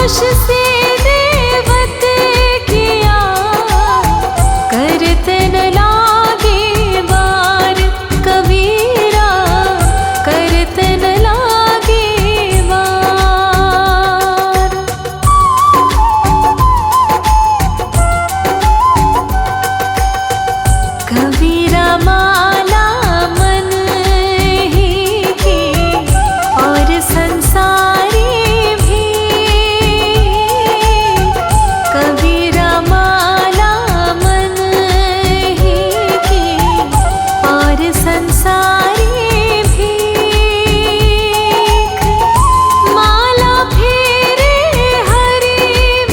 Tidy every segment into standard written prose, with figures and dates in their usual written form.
आकाश से देवत किया, करत न लागे बार कबीरा, करत न लागे बार। कबीरा माला मन ही की और संसारी भी, कबीरा माला मन ही की और संसारी भी। माला फेरे हरि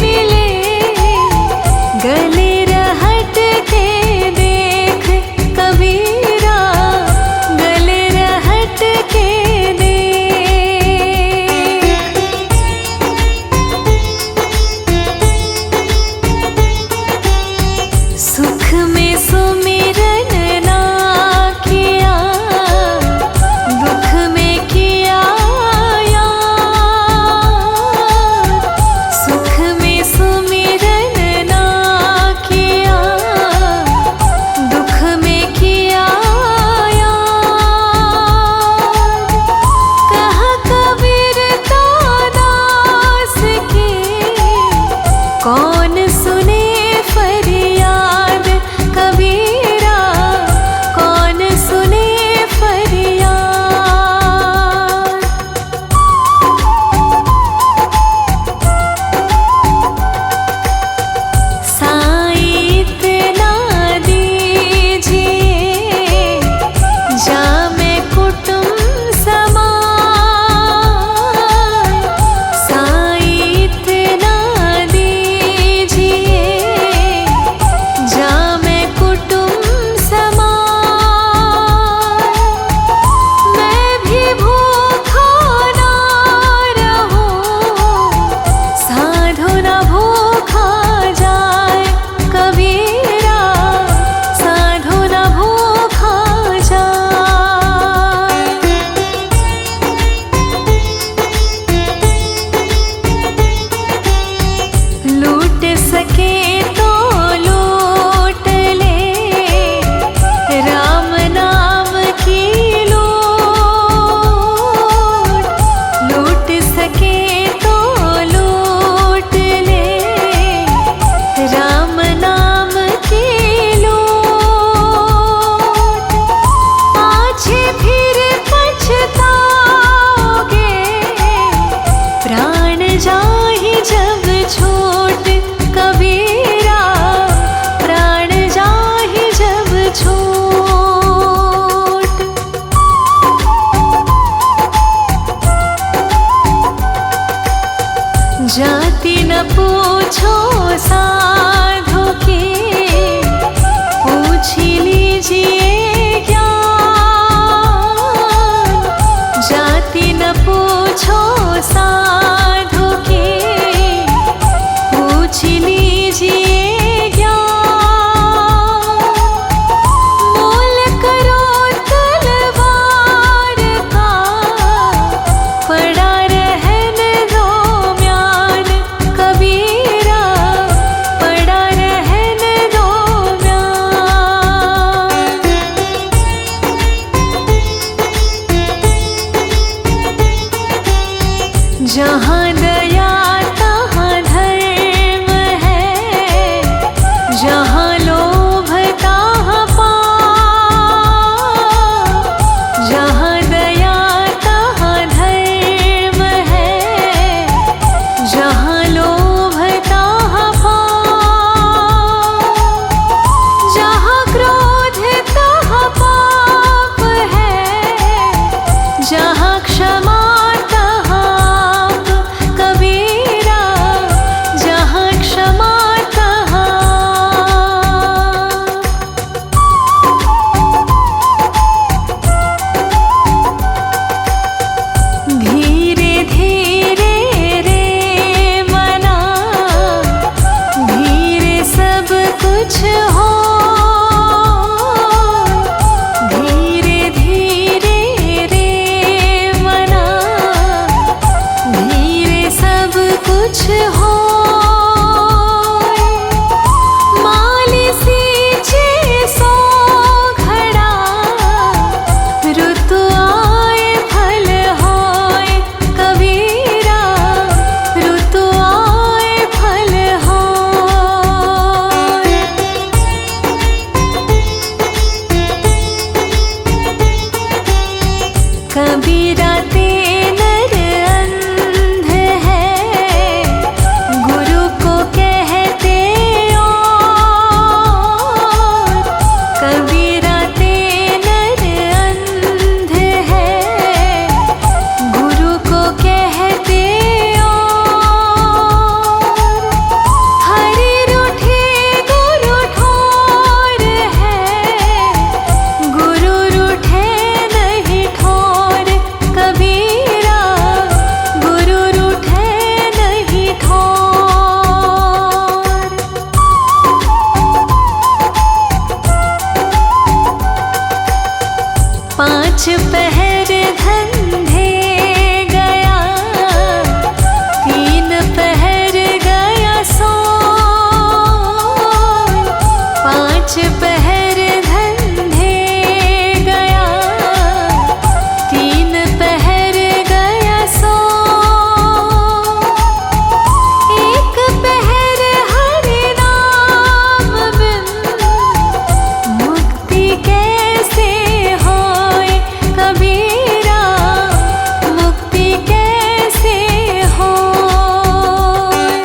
मिले, गले रहट के देख कबीरा, गले रहट के देख। सुख में सुमिरन ना किया, दुख में किया यार। सुख में सुमिरन ना किया, दुख में किया यार। कह कबीर तो दास की, कौन सुने फरियाद कबीरा, कौन सुने फरियाद। साईं इतना दीजिए, जामे कुटुंब समान। साईं इतना दीजिए, जामे कुटुंब समान। मैं भी भूखा ना रहूं, साधु न भूखा जाए कबीरा, साधु न भूखा जाए। लूट सके तो लूट ले, राम नाम की लूट। लूट सके तो लूट ले, राम नाम की लूट। पाछे फिर पछताओगे, प्राण जाहि जब छूट कबीरा, प्राण जाहि जब छूट। जाति न पूछो साधु की, पूछ लीजिए ज्ञान। जाति न पूछो साधु की, पूछ लीजिए ज्ञान। मोल करो तलवार का, पड़ा रहन दो म्यान कबीरा, पड़ा रहन दो म्यान। जहाँ दया तहाँ धर्म है, जहाँ लोभ तहाँ पाप। जहाँ दया तहाँ धर्म है, जहाँ लोभ तहाँ पाप। जहाँ क्रोध तहाँ पाप है, जहाँ क्षमा तहाँ आप कबीरा, जहाँ क्षमा तहाँ। धीरे धीरे रे होय। माली सींचे सो घड़ा, ऋतु आए फल होय। कबीरा ऋतु आए फल होय। कबीरा ते नर अंध है, गुरु को कहते और। कबीरा ते नर अंध है, गुरु को कहते और। हरि रूठे गुरु ठोर है, गुरु रूठे नहीं ठोर। कबीरा गुरु रूठे नहीं ठोर। पांच पहर धंधे गया, तीन पहर गया सो। पांच पहर धंधे गया, तीन पहर गया सो। एक पहर हरि नाम बिन, मुक्ति कैसे होय। कबीरा मुक्ति कैसे होय।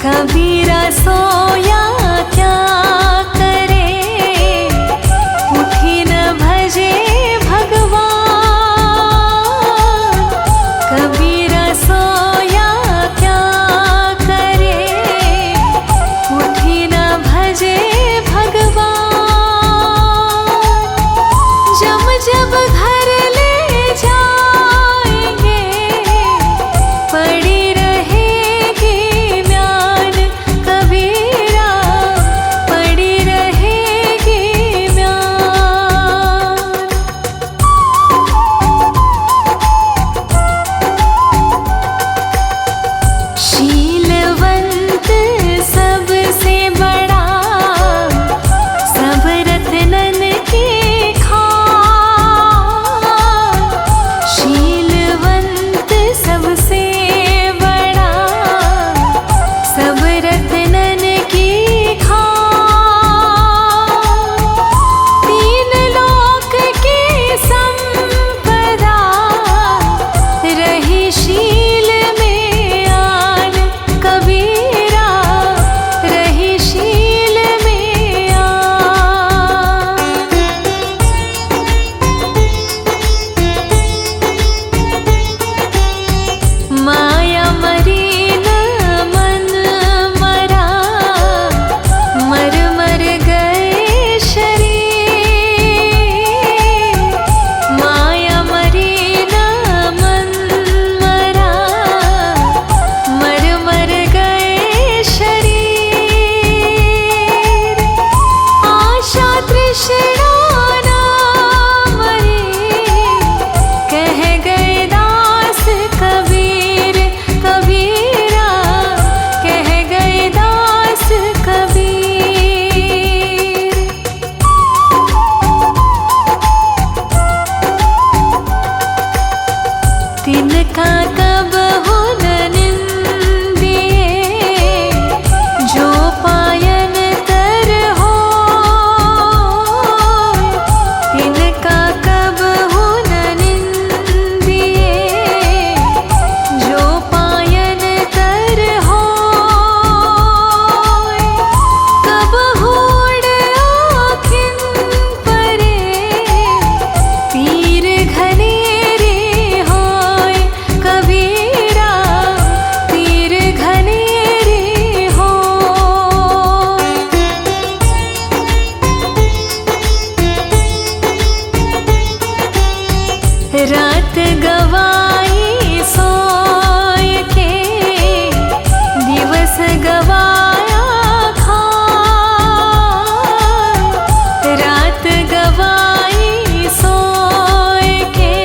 कबीरा सोया क्या करे, उठी न भजे भगवान। कबीरा सोया क्या करे, उठी न भजे भगवान। जब जब घर ले जाएंगे, पड़ी रहेगी म्यान। कबीरा पड़ी रहेगी म्यान। शीलवंत सबसे बड़ा, सब रत्नन की खान। शीलवंत सबसे बड़ा, सब रत्नन की खान। तीन लोक की संपदा, रही शील में आन। कबीरा रही शील में आन। माया मरी न मन मरा, मर मर गए शरीर। माया मरी न मन मरा, मर मर गए शरीर। आशा तृष्णा न मरी, कह गए दास कबीर। कबीरा कह गए दास कबीर। तिनका कब हो न निंदिए, जो पायन तर हो। तिनका कब हो न निंदिए, जो पायन तर हो। कब होड़ आँखिन परे, तीर घनेरे होय। कबीरा तीर घनेरे होय। रात गवाई सोय के, दिवस गवाया खान। रात गवाई सोय के,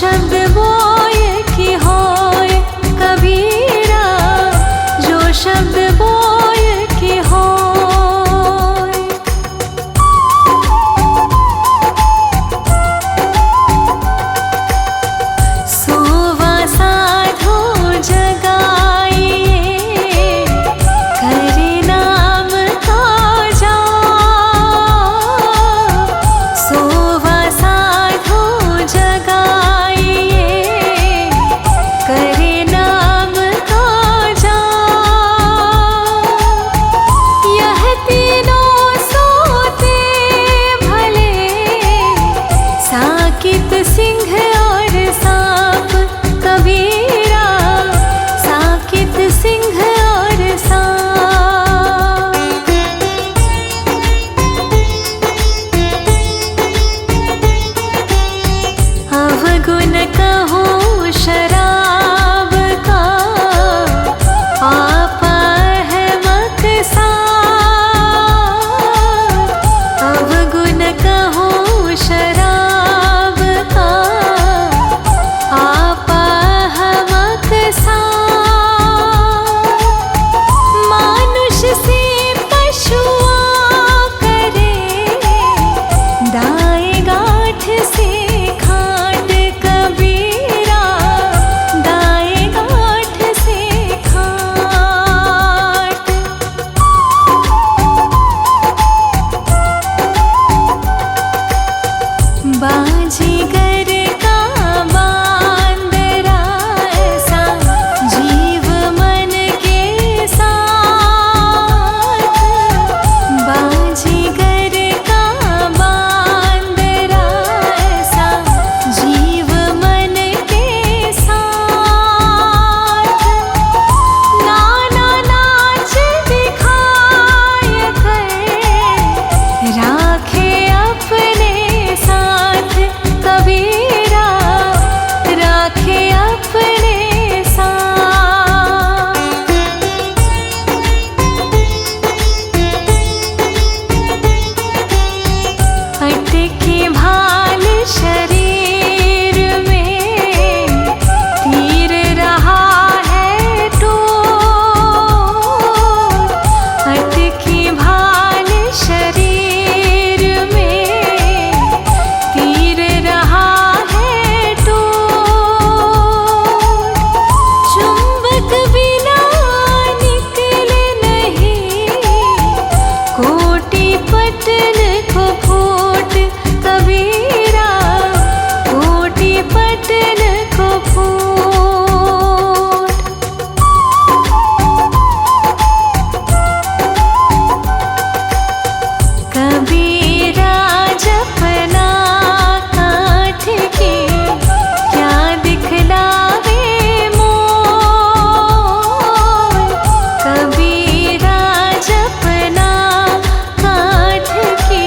शब्द बोय की होय कबीरा, जो शब्द बोय की होय। सोवा साधो जगाइए, करे नाम का जाप। सोवा साधो जगाइए, करे नाम का जाप। यह तीनों सोते भले, साकित सिंह और सांप कबीरा, साकित सिंह और सांप। अवगुण कहूँ शराब का, आपा है मकसाद। अवगुण कहूँ शराब का, आपा है मकसाद। मानुष से पशुआ करे, दाएं गांठ से खाट कबीरा, दाएं गांठ से खाट। बाजीगर का बांदरा ऐसा, जीव मन के साथ। बाजीगर का बांदरा ऐसा, जीव मन के साथ। नाना नाच दिखाय कर, राखे अपने साथ कबीरा, राखे अपने साथ। अटके भाल शरीर में, तीर रहा है टूट। अटके भाल शरीर में, तीर रहा है टूट। चुंबक बिना निकले नहीं, कोटि पटल को फूट कबीरा, कोटि पटल को फूट। कबीरा जपना काठ के, क्या दिखलावे मोल। कबीरा जपना काठ के,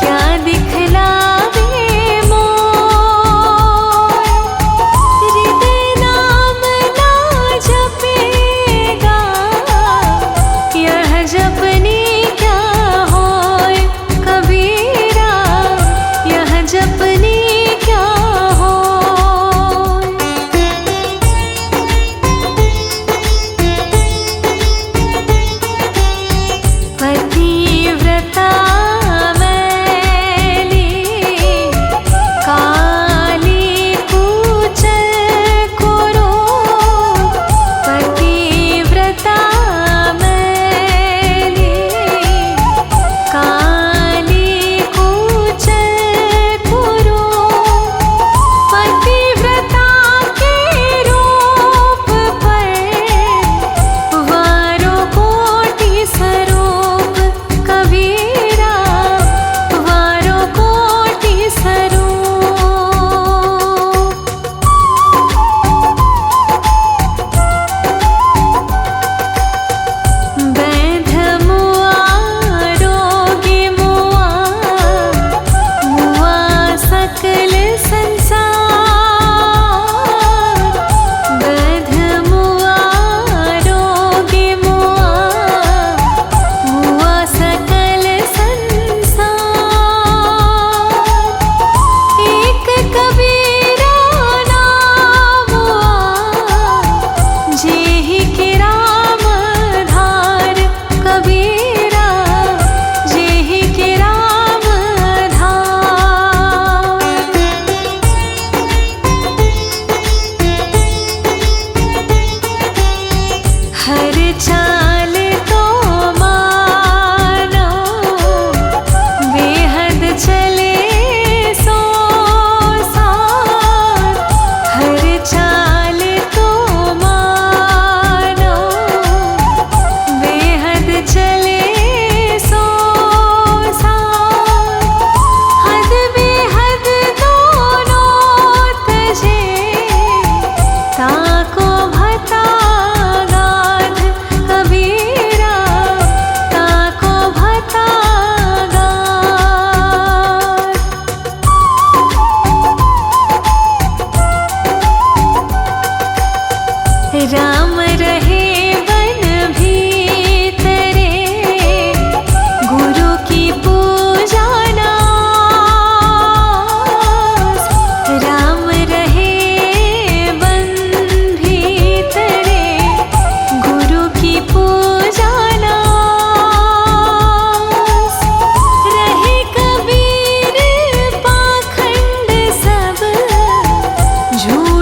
क्या दिखलावे मोल।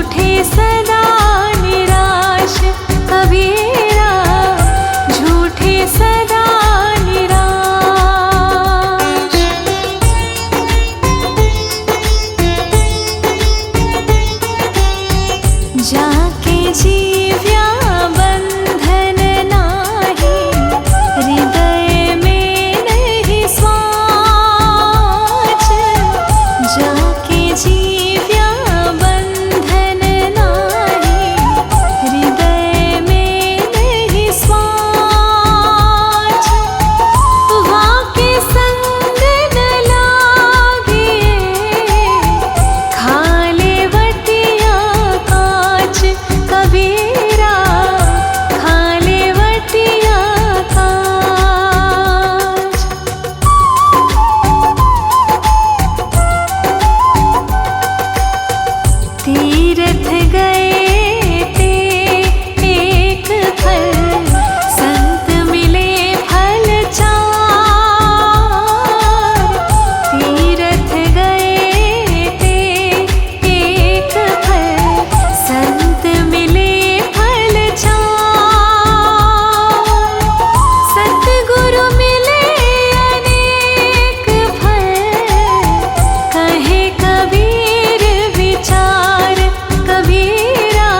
झूठे सदा निराश कबीरा, झूठे सदा निराश। जाके जीव्या बंधन नाही, हृदय में नहीं स्वाच। जाके जीव्या बंधन नाही, हृदय में नहीं स्वाच। वाके संग न लागे, खाले वटिया काच कबीरा, खाले वटिया काच। तीर्थ गए ते एक फल, संत मिले फल चार। तीर्थ गए ते एक फल, संत मिले फल चार। सतगुरु मिले अनेक फल, कहे कबीर विचार कबीरा,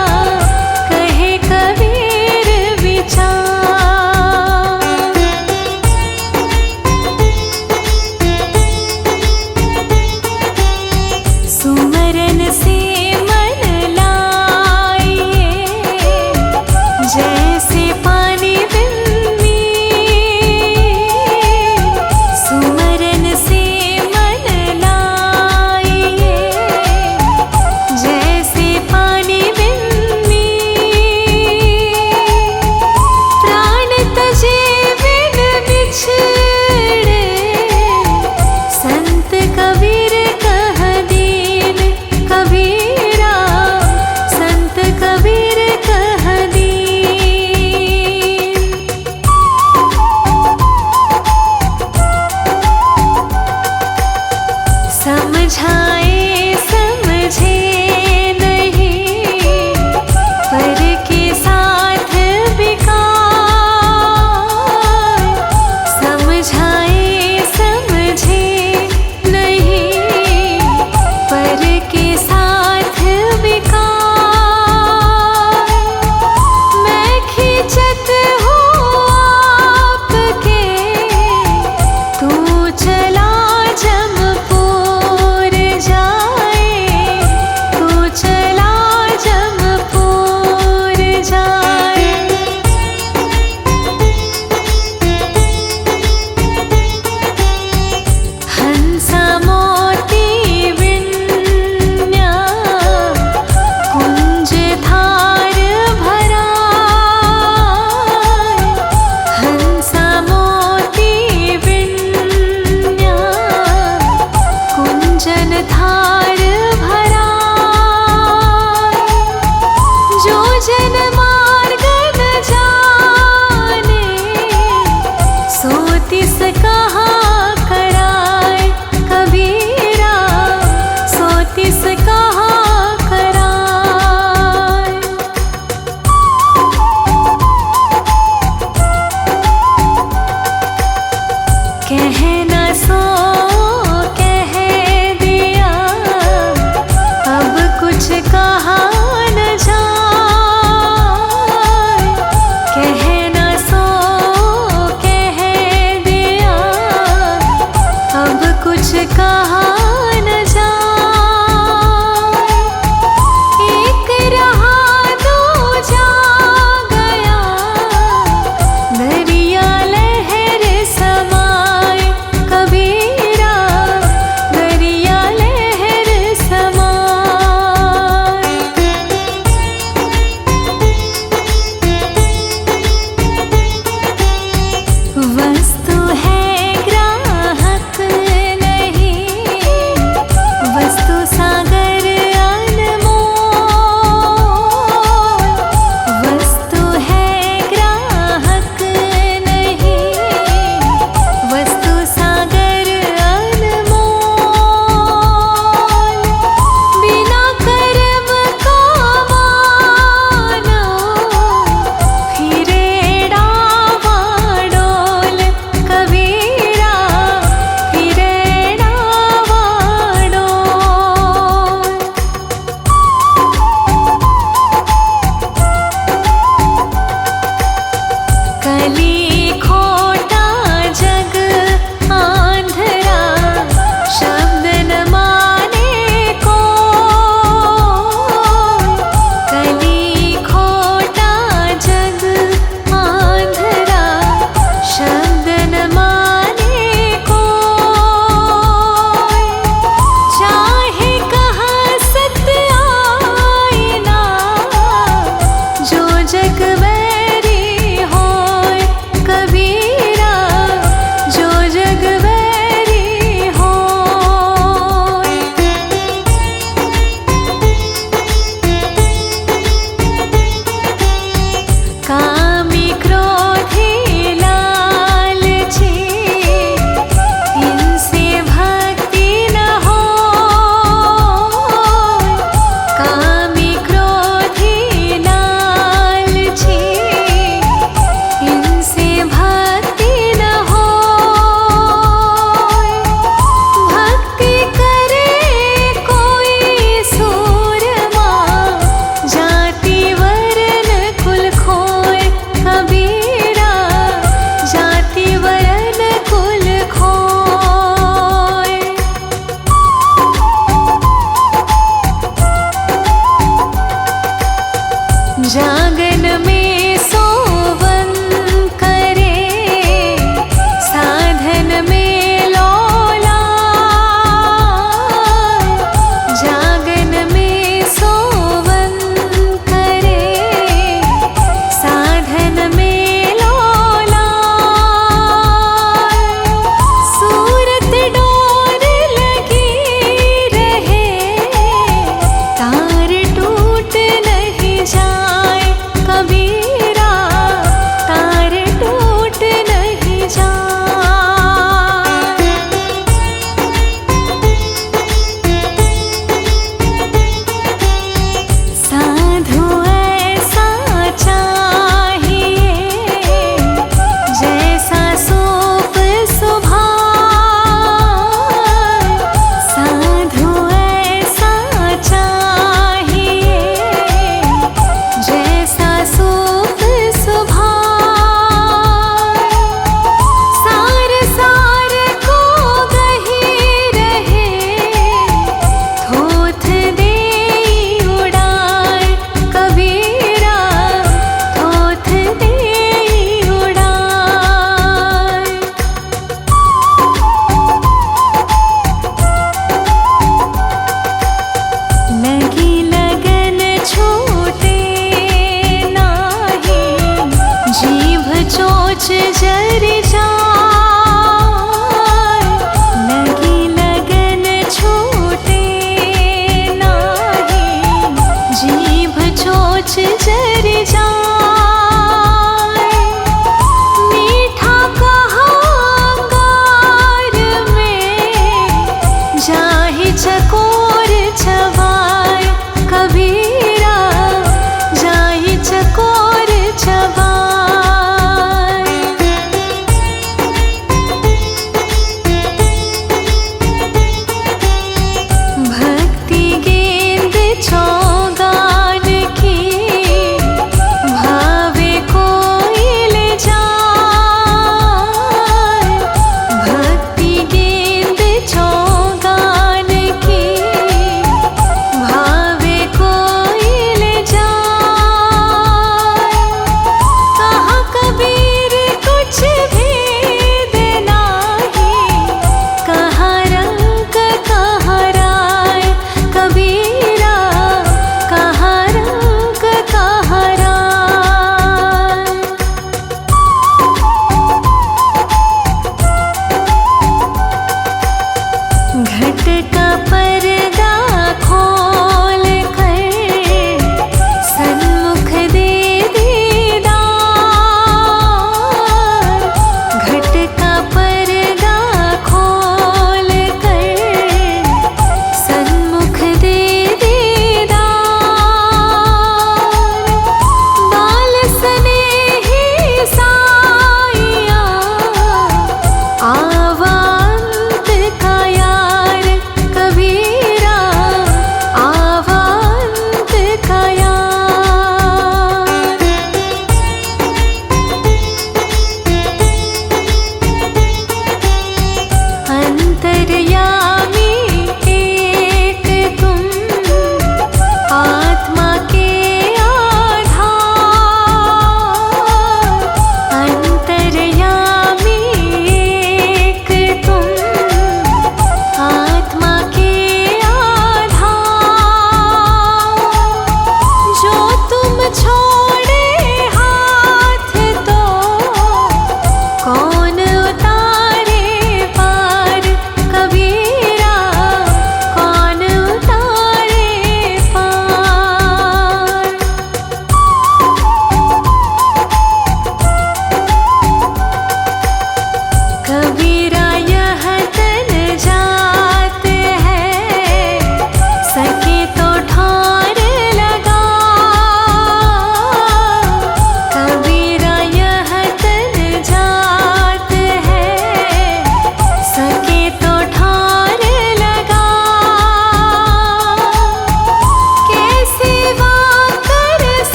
जागन में सोवन करे, साधन में लौला। जागन में सोवन करे, साधन में लौला। सूरत डोर लगी रहे, तार टूट नहीं जाए कबीरा, तार टूट नहीं जाए। साधु ऐसा चाहिए, जैसा सूप सुभाए। साधु ऐसा चाहिए, जैसा सूप सुभाए। सार सार को गही रहे, थोथ दे उड़ाए कबीरा, थोथ दे उड़ाए। लगी लगन छूटे नाही, जीभ चोच जर जाए। लगी लगन छूटे नाही, जीभ चोच जर जाए।